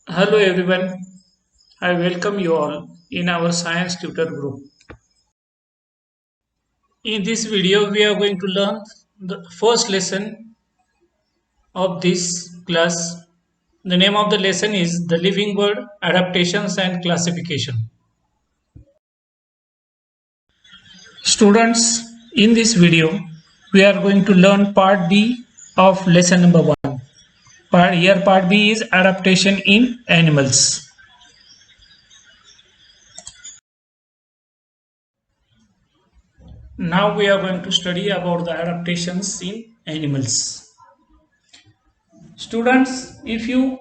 Hello everyone, I welcome you all in our science tutor group. In this video, we are going to learn the first lesson of this class. The name of the lesson is The Living World Adaptations and Classification. Students, in this video, we are going to learn part B of lesson number 1. Part B is Adaptation in Animals. Now we are going to study about the adaptations in animals. Students, if you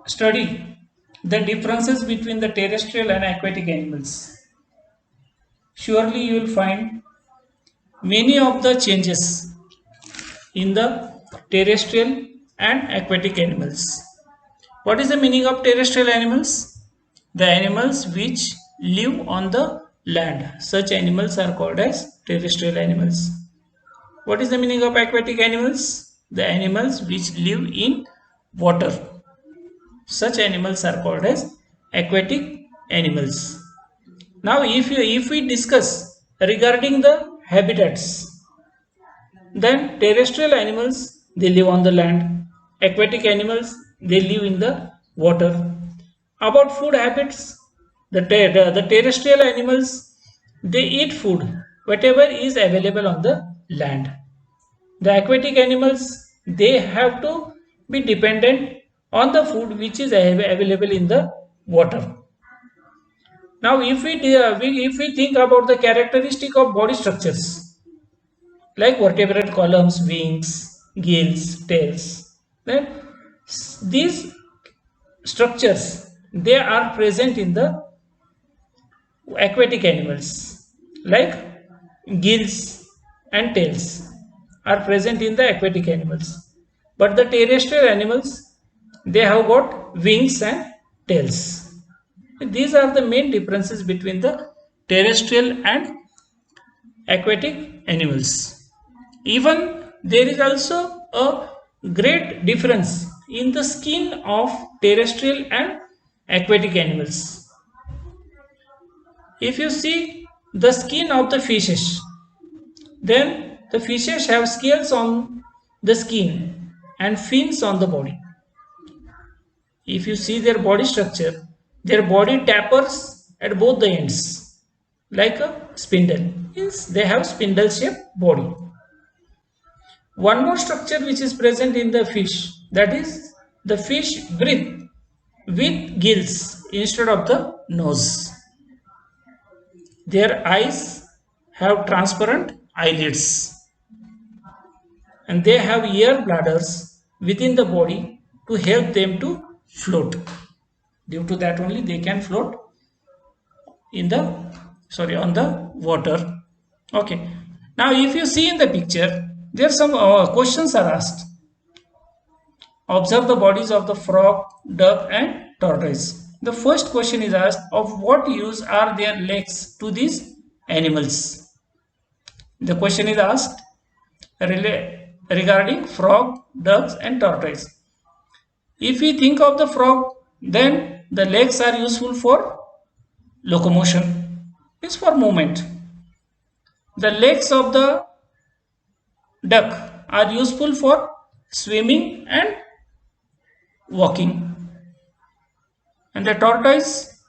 study the differences between the terrestrial and aquatic animals, surely you will find many of the changes in the terrestrial and aquatic animals. What is the meaning of terrestrial animals? The animals which live on the land. Such animals are called as terrestrial animals. What is the meaning of aquatic animals? The animals which live in water. Such animals are called as aquatic animals. Now, if we discuss regarding the habitats, then terrestrial animals they live on the land, aquatic animals they live in the water. About food habits, the terrestrial animals they eat food whatever is available on the land. The aquatic animals they have to be dependent on the food which is available in the water. Now, if we think about the characteristic of body structures like vertebrate columns, wings, gills, tails, then these structures they are present in the aquatic animals like gills and tails are present in the aquatic animals, but the terrestrial animals they have got wings and tails. These are the main differences between the terrestrial and aquatic animals. Even there is also a great difference in the skin of terrestrial and aquatic animals. If you see the skin of the fishes, then the fishes have scales on the skin and fins on the body. If you see their body structure, their body tapers at both the ends like a spindle. Means they have spindle shaped body. One more structure which is present in the fish, that is the fish breathe with gills instead of the nose. Their eyes have transparent eyelids and they have air bladders within the body to help them to float. Due to that only they can float in the on the water. Okay, now if you see in the picture there some questions are asked. Observe the bodies of the frog, duck and tortoise. The first question is asked, of what use are their legs to these animals? The question is asked regarding frog, ducks and tortoise. If we think of the frog, then the legs are useful for locomotion, is for movement. The legs of the duck are useful for swimming and walking. And the tortoise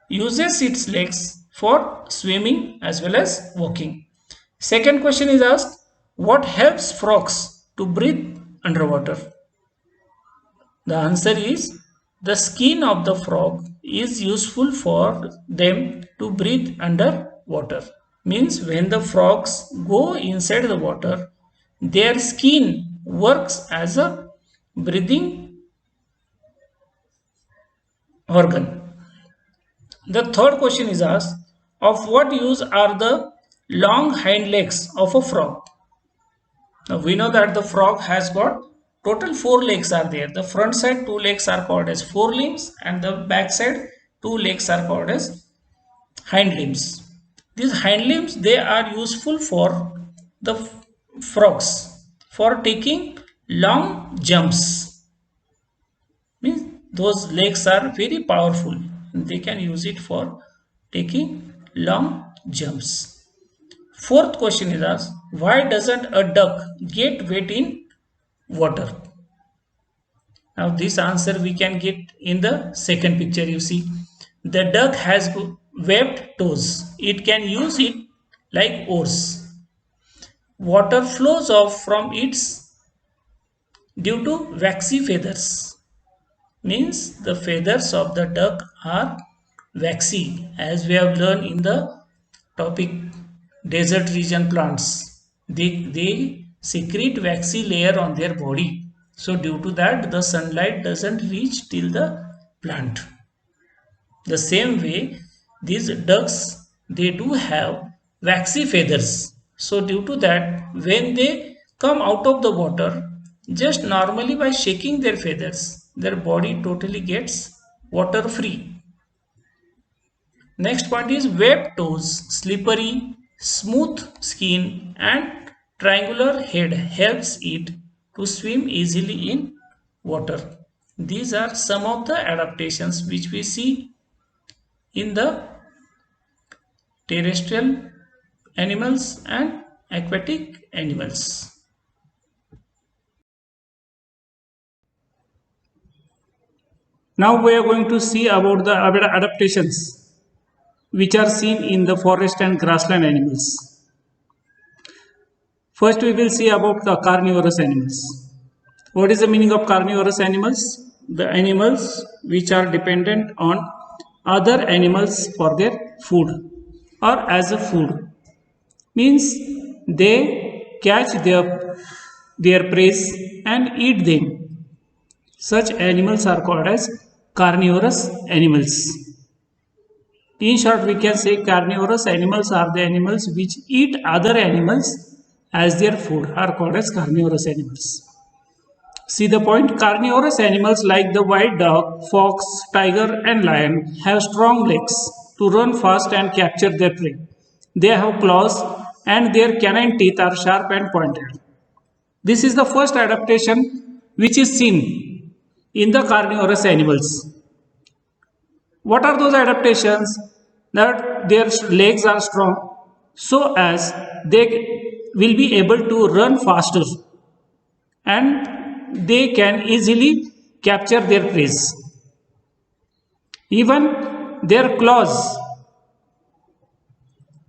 uses its legs for swimming as well as walking. Second question is asked, what helps frogs to breathe underwater? The answer is the skin of the frog is useful for them to breathe underwater. Means when the frogs go inside the water, their skin works as a breathing organ. The third question is asked, of what use are the long hind legs of a frog? Now we know that the frog has got total 4 legs are there. The front side 2 legs are called as forelimbs and the back side 2 legs are called as hind limbs. These hind limbs they are useful for the frogs for taking long jumps. Means those legs are very powerful. They can use it for taking long jumps. Fourth question is asked, why doesn't a duck get wet in water? Now this answer we can get in the second picture. You see, the duck has webbed toes. It can use it like oars. Water flows off from its due to waxy feathers. Means the feathers of the duck are waxy, as we have learned in the topic desert region plants. They secrete waxy layer on their body. So due to that, the sunlight doesn't reach till the plant. The same way, these ducks, they do have waxy feathers. So due to that, when they come out of the water, just normally by shaking their feathers, their body totally gets water free. Next point is webbed toes, slippery, smooth skin and triangular head helps it to swim easily in water. These are some of the adaptations which we see in the terrestrial animals and aquatic animals. Now we are going to see about the adaptations which are seen in the forest and grassland animals. First we will see about the carnivorous animals. What is the meaning of carnivorous animals? The animals which are dependent on other animals for their food or as a food. Means they catch their prey and eat them. Such animals are called as carnivorous animals. In short, we can say carnivorous animals are the animals which eat other animals as their food, are called as carnivorous animals. See the point? Carnivorous animals like the white dog, fox, tiger and lion have strong legs to run fast and capture their prey. They have claws and their canine teeth are sharp and pointed. This is the first adaptation which is seen in the carnivorous animals. What are those adaptations? That their legs are strong so as they will be able to run faster and they can easily capture their prey. Even their claws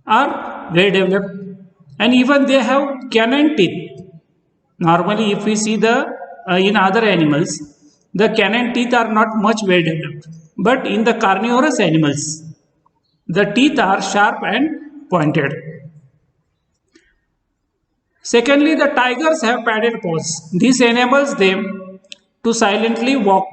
are well developed and even they have canine teeth. Normally if we see the in other animals, the canine teeth are not much well developed, but in the carnivorous animals the teeth are sharp and pointed. Secondly, the tigers have padded paws. This enables them to silently walk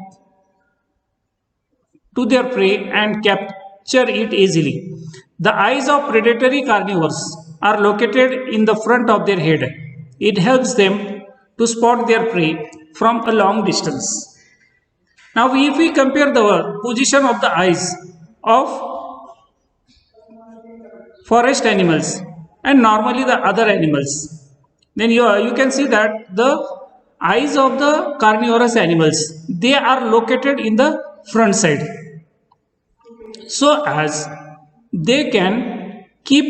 to their prey and capture it easily. The eyes of predatory carnivores are located in the front of their head. It helps them to spot their prey from a long distance. Now, if we compare the position of the eyes of forest animals and normally the other animals, then you can see that the eyes of the carnivorous animals, they are located in the front side, so as they can keep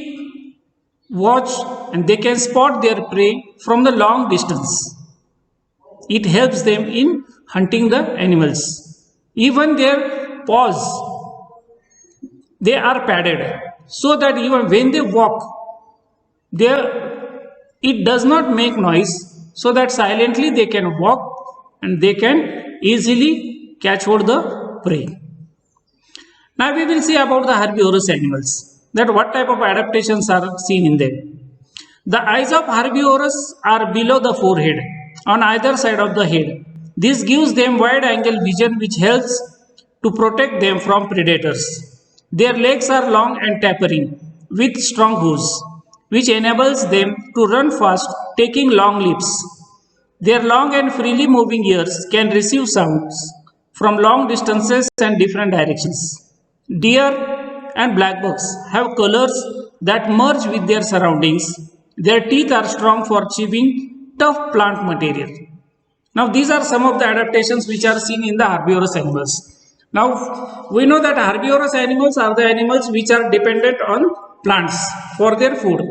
watch and they can spot their prey from the long distance. It helps them in hunting the animals. Even their paws, they are padded so that even when they walk, it does not make noise, so that silently they can walk and they can easily catch hold the prey. Now we will see about the herbivorous animals, that what type of adaptations are seen in them. The eyes of herbivorous are below the forehead on either side of the head. This gives them wide angle vision which helps to protect them from predators. Their legs are long and tapering with strong hooves, which enables them to run fast, taking long leaps. Their long and freely moving ears can receive sounds from long distances and different directions. Deer and blackbucks have colors that merge with their surroundings. Their teeth are strong for chewing tough plant material. Now these are some of the adaptations which are seen in the herbivorous animals. Now we know that herbivorous animals are the animals which are dependent on plants for their food.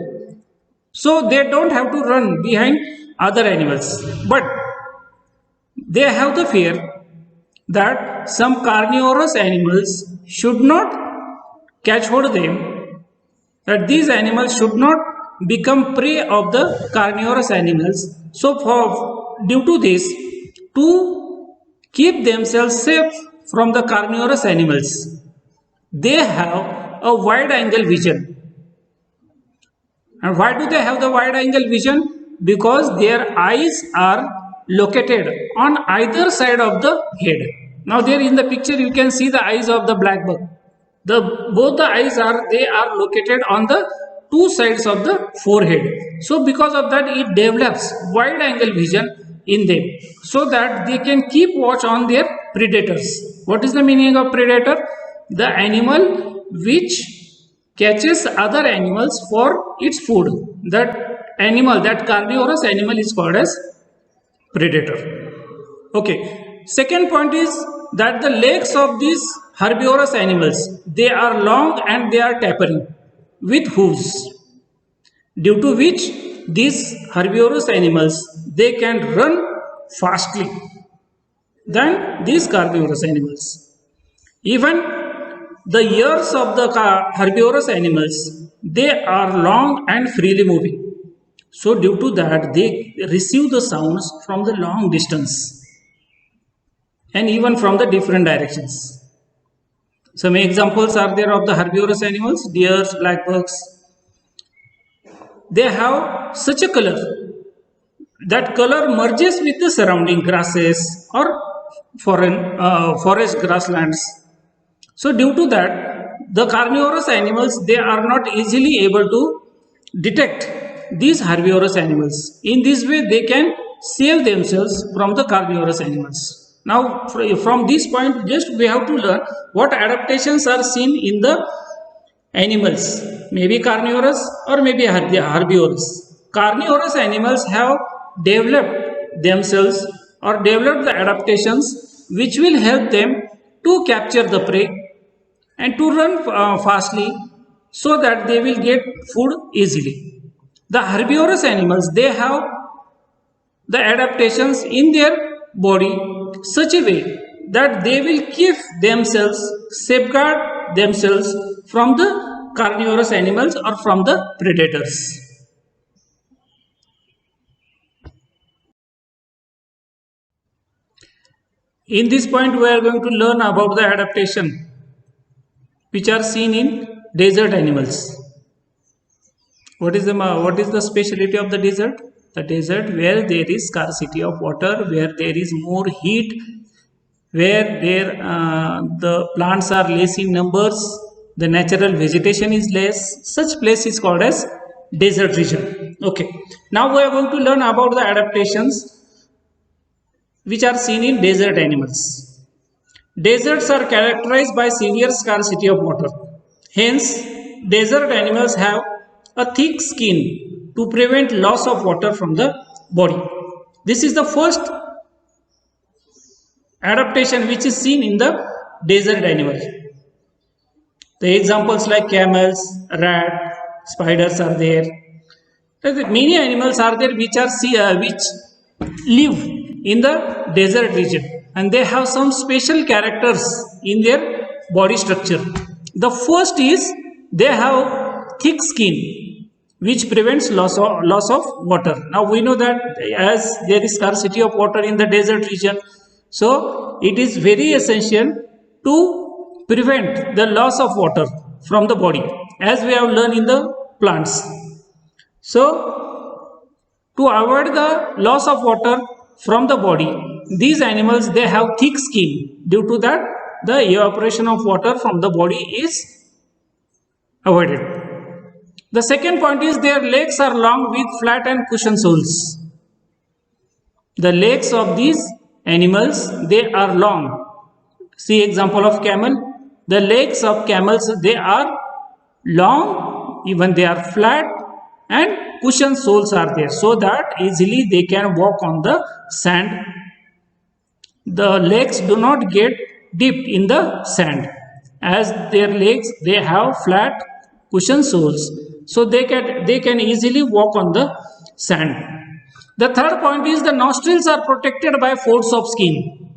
So they don't have to run behind other animals. But they have the fear that some carnivorous animals should not catch hold of them, that these animals should not become prey of the carnivorous animals. So due to this, to keep themselves safe from the carnivorous animals, they have a wide angle vision. And why do they have the wide angle vision? Because their eyes are located on either side of the head. Now there in the picture you can see the eyes of the black buck. Both the eyes are located on the two sides of the forehead. So because of that, it develops wide angle vision in them, so that they can keep watch on their predators. What is the meaning of predator? The animal which catches other animals for its food. That carnivorous animal is called as predator. Okay. Second point is that the legs of these herbivorous animals, they are long and they are tapering with hooves, due to which these herbivorous animals, they can run fastly than these carnivorous animals. Even the ears of the herbivorous animals, they are long and freely moving. So due to that, they receive the sounds from the long distance and even from the different directions. Some examples are there of the herbivorous animals, deers, blackbucks. They have such a color. That color merges with the surrounding grasses or forest grasslands. So due to that, the carnivorous animals, they are not easily able to detect these herbivorous animals. In this way, they can save themselves from the carnivorous animals. Now, from this point, just we have to learn what adaptations are seen in the animals, maybe carnivorous or maybe herbivorous. Carnivorous animals have developed themselves or developed the adaptations which will help them to capture the prey and to run fastly, so that they will get food easily. The herbivorous animals, they have the adaptations in their body such a way that they will keep themselves, safeguard themselves from the carnivorous animals or from the predators. In this point, we are going to learn about the adaptation which are seen in desert animals. What is the speciality of the desert? The desert where there is scarcity of water, where there is more heat, where the plants are less in numbers, the natural vegetation is less. Such place is called as desert region. Okay. Now we are going to learn about the adaptations which are seen in desert animals. Deserts are characterized by severe scarcity of water. Hence, desert animals have a thick skin to prevent loss of water from the body. This is the first adaptation which is seen in the desert animal. The examples like camels, rat, spiders are there. Many animals are there which live in the desert region, and they have some special characters in their body structure. The first is they have thick skin which prevents loss of water. Now we know that as there is scarcity of water in the desert region, so it is very essential to prevent the loss of water from the body, as we have learned in the plants. So to avoid the loss of water from the body, these animals, they have thick skin. Due to that, the evaporation of water from the body is avoided. The second point is their legs are long with flat and cushion soles. The legs of these animals, they are long. See example of camel. The legs of camels, they are long, even they are flat, and cushion soles are there, so that easily they can walk on the sand the legs do not get dipped in the sand, as their legs they have flat cushion soles, so they can easily walk on the sand. The third point is the nostrils are protected by folds of skin.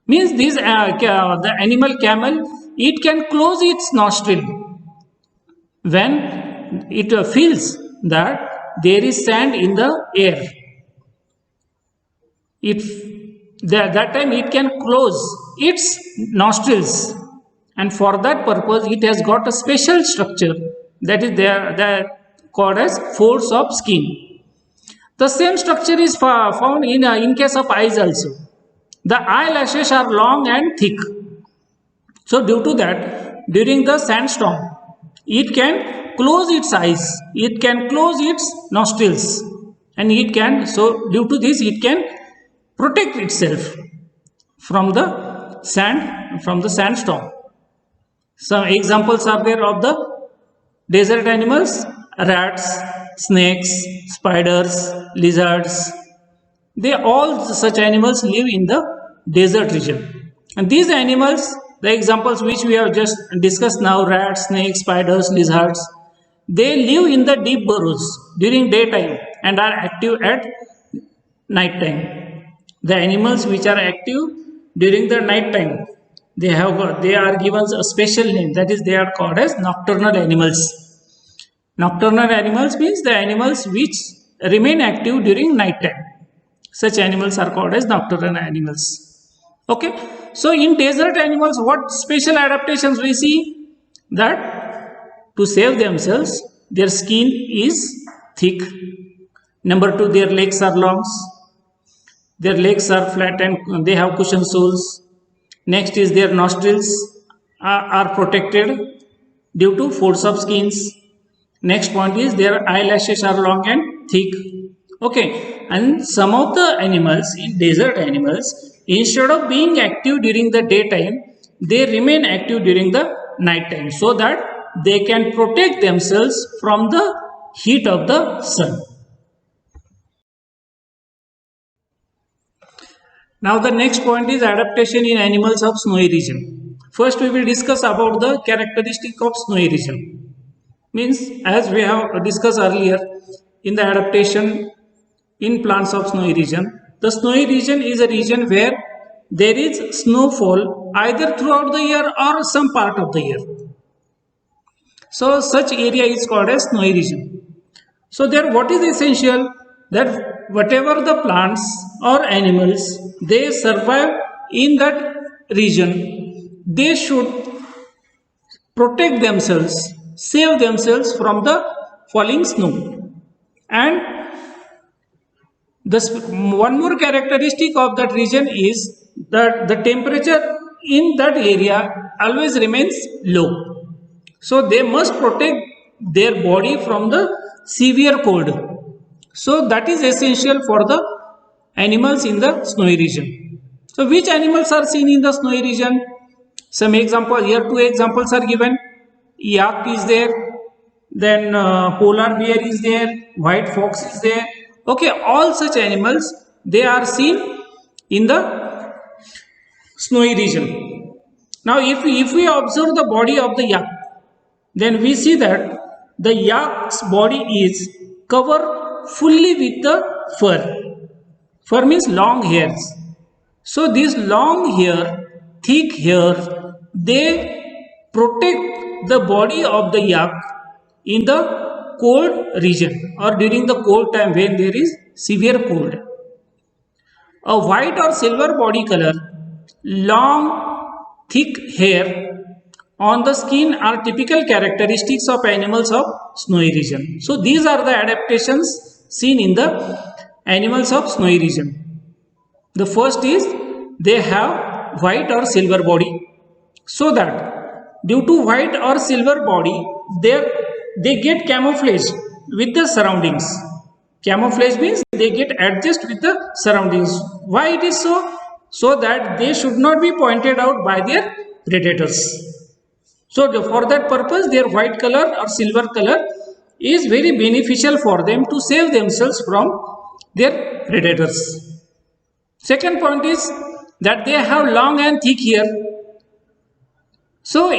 Means this the animal camel, it can close its nostril when it feels that there is sand in the air. If that time it can close its nostrils, and for that purpose it has got a special structure that is there, that called as folds of skin. The same structure is found in case of eyes also. The eyelashes are long and thick. So due to that, during the sandstorm, it can close its eyes, it can close its nostrils, and it can, so due to this, it can protect itself from the sandstorm. Some examples are there of the desert animals: rats, snakes, spiders, lizards. They all such animals live in the desert region. And these animals, the examples which we have just discussed now, rats, snakes, spiders, lizards, they live in the deep burrows during daytime and are active at night time. The animals which are active during the night time, they are given a special name, that is they are called as nocturnal animals. Nocturnal animals means the animals which remain active during night time. Such animals are called as nocturnal animals. Okay. So in desert animals, what special adaptations we see? That to save themselves, their skin is thick. Number two, their legs are long. Their legs are flat and they have cushion soles. Next is their nostrils are protected due to folds of skins. Next point is their eyelashes are long and thick. Okay, and some of the animals, in desert animals, instead of being active during the daytime, they remain active during the night time, so that they can protect themselves from the heat of the sun. Now the next point is adaptation in animals of snowy region. First we will discuss about the characteristic of snowy region. Means, as we have discussed earlier in the adaptation in plants of snowy region, the snowy region is a region where there is snowfall either throughout the year or some part of the year. So such area is called as snowy region. So there what is essential? That whatever the plants or animals they survive in that region, they should protect themselves, save themselves from the falling snow. And one more characteristic of that region is that the temperature in that area always remains low. So they must protect their body from the severe cold. So that is essential for the animals in the snowy region. So which animals are seen in the snowy region? Some examples, here two examples are given. Yak is there, then polar bear is there, white fox is there. Okay, all such animals, they are seen in the snowy region. Now if we observe the body of the yak, then we see that the yak's body is covered fully with the fur. Fur means long hairs. So these long hair, thick hair, they protect the body of the yak in the cold region or during the cold time when there is severe cold. A white or silver body color, long thick hair on the skin are typical characteristics of animals of snowy region. So these are the adaptations seen in the animals of snowy region. The first is they have white or silver body, so that due to white or silver body they get camouflage with the surroundings. Camouflage means they get adjust with the surroundings. Why it is so? So that they should not be pointed out by their predators. So for that purpose their white color or silver color is very beneficial for them to save themselves from their predators. Second point is that they have long and thick hair. So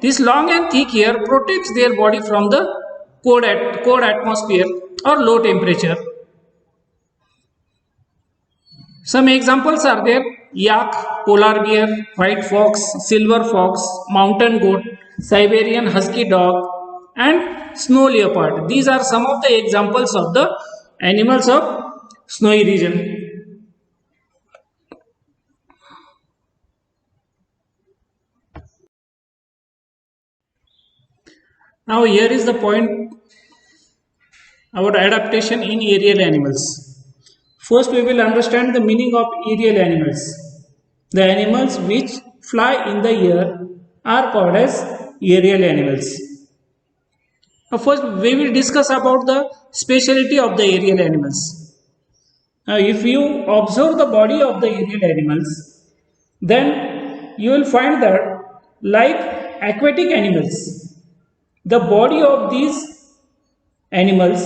this long and thick hair protects their body from the cold atmosphere or low temperature. Some examples are there: yak, polar bear, white fox, silver fox, mountain goat, Siberian husky dog, and snow leopard. These are some of the examples of the animals of snowy region. Now here is the point about adaptation in aerial animals. First we will understand the meaning of aerial animals. The animals which fly in the air are called as aerial animals. First we will discuss about the speciality of the aerial animals. Now if you observe the body of the aerial animals, then you will find that like aquatic animals, the body of these animals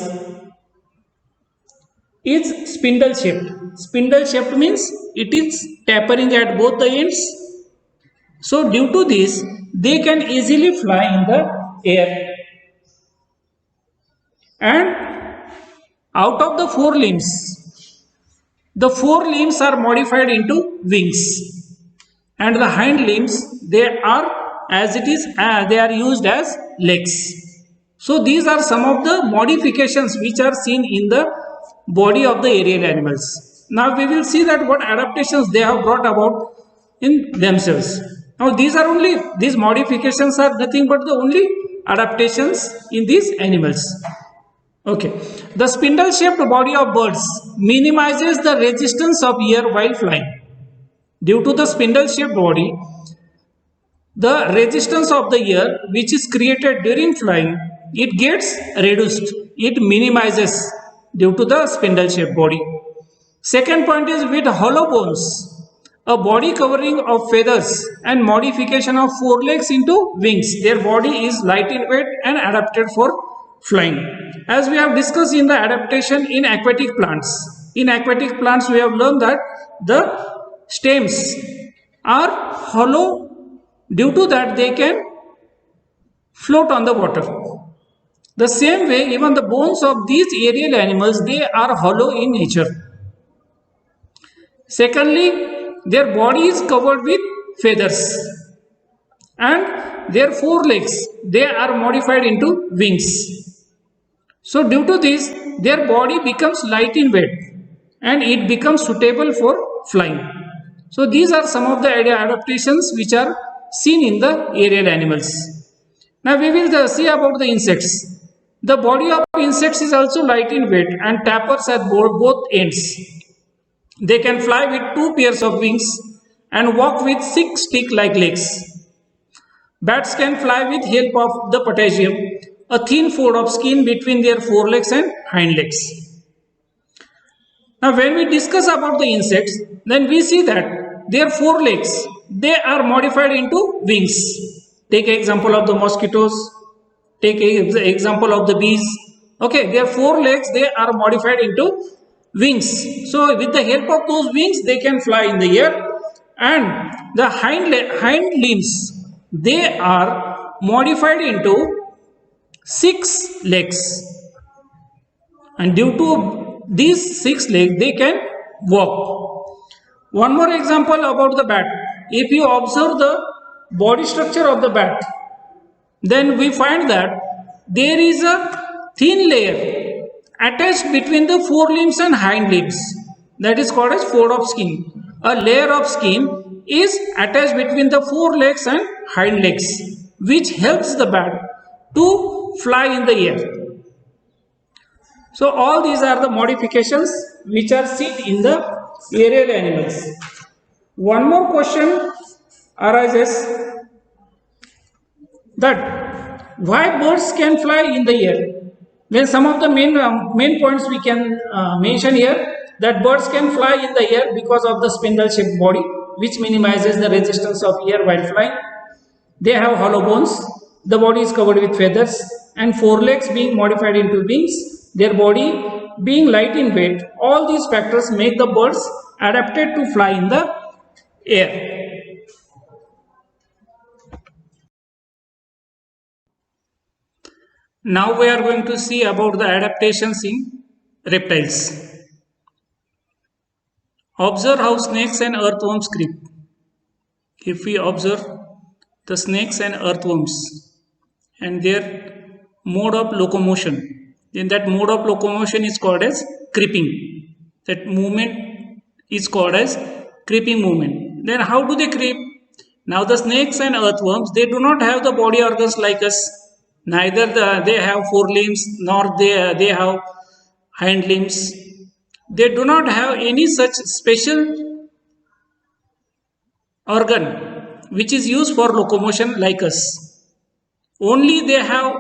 is spindle shaped. Spindle shaped means it is tapering at both the ends. So due to this, they can easily fly in the air. And out of the four limbs are modified into wings, and the hind limbs they are used as legs. So these are some of the modifications which are seen in the body of the aerial animals. Now we will see that what adaptations they have brought about in themselves. Now these modifications are nothing but the only adaptations in these animals. Okay, the spindle shaped body of birds minimizes the resistance of air while flying. Due to the spindle shaped body, the resistance of the air which is created during flying, it gets reduced, it minimizes due to the spindle shaped body. Second point is with hollow bones, a body covering of feathers and modification of forelegs into wings. Their body is light in weight and adapted for flying. As we have discussed in the adaptation in aquatic plants. In aquatic plants we have learned that the stems are hollow. Due to that they can float on the water. The same way even the bones of these aerial animals, they are hollow in nature. Secondly, their body is covered with feathers and their forelegs, they are modified into wings. So due to this their body becomes light in weight and it becomes suitable for flying. So these are some of the adaptations which are seen in the aerial animals. Now we will see about the insects. The body of insects is also light in weight and tapers at both ends. They can fly with 2 pairs of wings and walk with 6 stick-like legs. Bats can fly with help of the patagium, a thin fold of skin between their forelegs and hind legs. Now when we discuss about the insects, then we see that their forelegs, they are modified into wings. Take example of the mosquitoes, take example of the bees. Okay, their forelegs, they are modified into wings. So with the help of those wings they can fly in the air, and the hind limbs, they are modified into 6 legs, and due to these 6 legs they can walk. One more example about the bat. If you observe the body structure of the bat, then we find that there is a thin layer attached between the forelimbs and hind limbs, that is called as fold of skin. A layer of skin is attached between the forelegs and hind legs, which helps the bat to fly in the air. So all these are the modifications which are seen in the aerial animals. One more question arises, that why birds can fly in the air? Then some of the main points we can mention here, that birds can fly in the air because of the spindle shaped body which minimizes the resistance of air while flying. They have hollow bones, the body is covered with feathers, and forelegs being modified into wings, their body being light in weight. All these factors make the birds adapted to fly in the Air. Now we are going to see about the adaptations in reptiles. Observe how snakes and earthworms creep. If we observe the snakes and earthworms and their mode of locomotion, then that mode of locomotion is called as creeping. That movement is called as creeping movement. Then how do they creep? Now the snakes and earthworms, they do not have the body organs like us. Neither they have forelimbs nor they have hind limbs. They do not have any such special organ which is used for locomotion like us. Only they have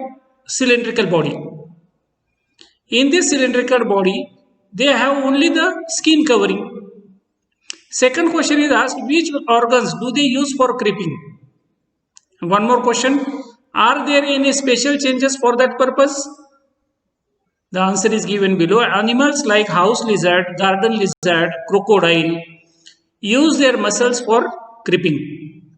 cylindrical body. In this cylindrical body, they have only the skin covering. Second question is asked, which organs do they use for creeping? One more question, are there any special changes for that purpose? The answer is given below. Animals like house lizard, garden lizard, crocodile use their muscles for creeping.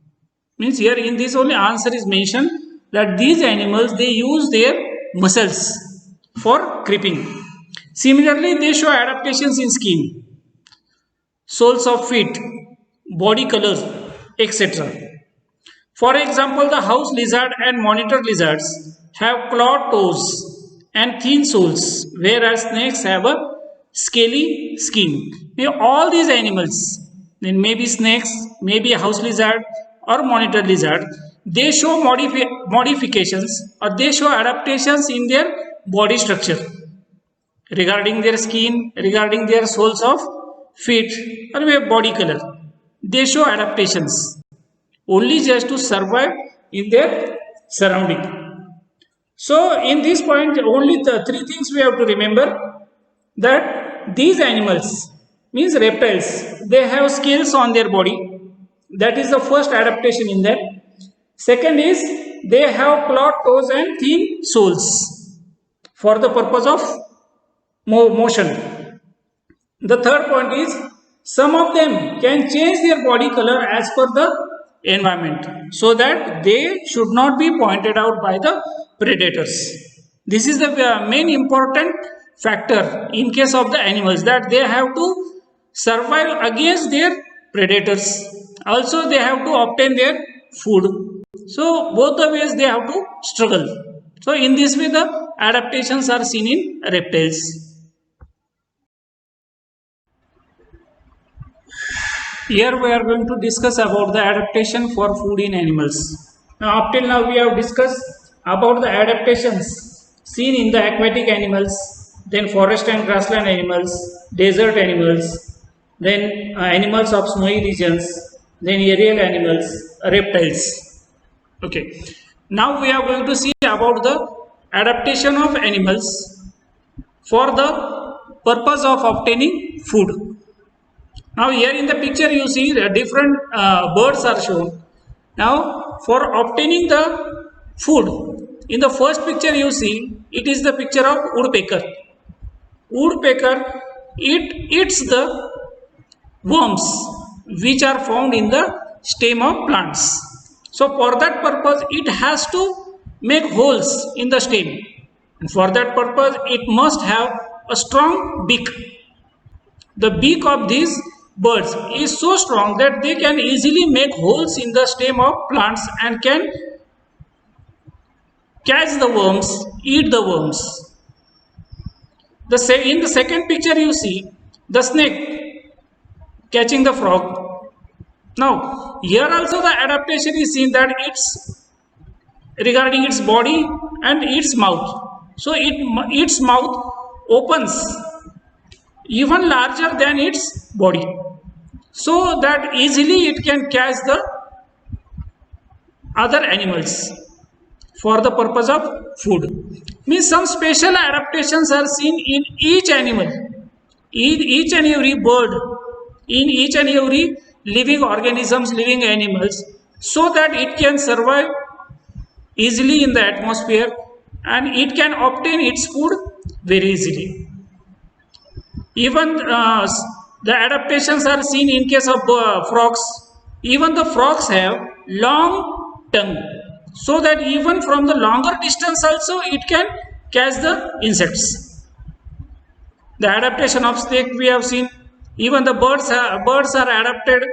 Means here in this only answer is mentioned that these animals, they use their muscles for creeping. Similarly, they show adaptations in skin, soles of feet, body colors, etc. For example, the house lizard and monitor lizards have clawed toes and thin soles, whereas snakes have a scaly skin. All these animals, then maybe snakes, maybe a house lizard or monitor lizard, they show modifications or they show adaptations in their body structure regarding their skin, regarding their soles of feet or body color. They show adaptations only just to survive in their surrounding. So in this point, only the three things we have to remember, that these animals, means reptiles, they have scales on their body. That is the first adaptation in that. Second is they have clawed toes and thin soles for the purpose of motion. The third point is some of them can change their body color as per the environment, so that they should not be pointed out by the predators. This is the main important factor in case of the animals, that they have to survive against their predators. Also they have to obtain their food. So both the ways they have to struggle. So in this way the adaptations are seen in reptiles. Here we are going to discuss about the adaptation for food in animals. Now up till now we have discussed about the adaptations seen in the aquatic animals, then forest and grassland animals, desert animals, then animals of snowy regions, then aerial animals, reptiles. Okay. Now we are going to see about the adaptation of animals for the purpose of obtaining food. Now here in the picture you see the different birds are shown. Now for obtaining the food, in the first picture you see, it is the picture of woodpecker. Woodpecker, it eats the worms which are found in the stem of plants. So for that purpose it has to make holes in the stem. And for that purpose it must have a strong beak. The beak of these birds is so strong that they can easily make holes in the stem of plants and can catch the worms, eat the worms. In the second picture you see the snake catching the frog. Now here also the adaptation is seen, that it's regarding its body and its mouth. So its mouth opens even larger than its body, so that easily it can catch the other animals for the purpose of food. Means some special adaptations are seen in each animal, in each and every bird, in each and every living organisms, living animals, so that it can survive easily in the atmosphere and it can obtain its food very easily. Even the adaptations are seen in case of frogs. Even the frogs have long tongue, so that even from the longer distance also it can catch the insects. The adaptation of snake we have seen. Even the birds are adapted.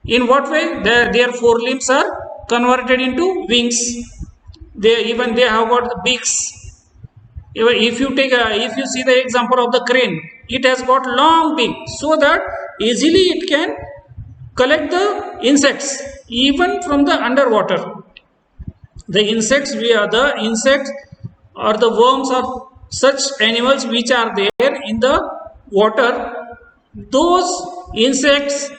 In what way? Their forelimbs are converted into wings. They have got the beaks. If you see the example of the crane, it has got long beak, so that easily it can collect the insects even from the underwater. The insects or the worms or such animals which are there in the water, those insects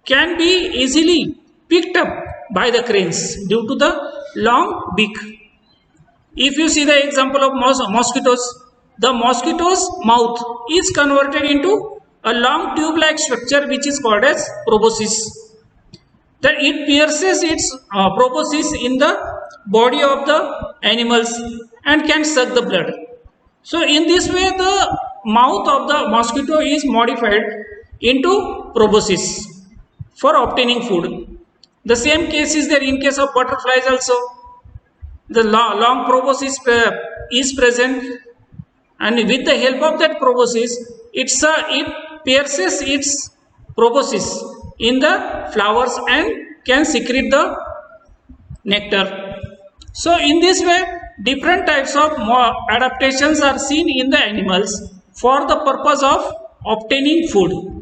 can be easily picked up by the cranes due to the long beak. If you see the example of mosquitoes, the mosquito's mouth is converted into a long tube-like structure which is called as proboscis. That it pierces its proboscis in the body of the animals and can suck the blood. So in this way, the mouth of the mosquito is modified into proboscis for obtaining food. The same case is there in case of butterflies also. The long proboscis is present, and with the help of that proboscis, it pierces its proboscis in the flowers and can secrete the nectar. So in this way, different types of adaptations are seen in the animals for the purpose of obtaining food.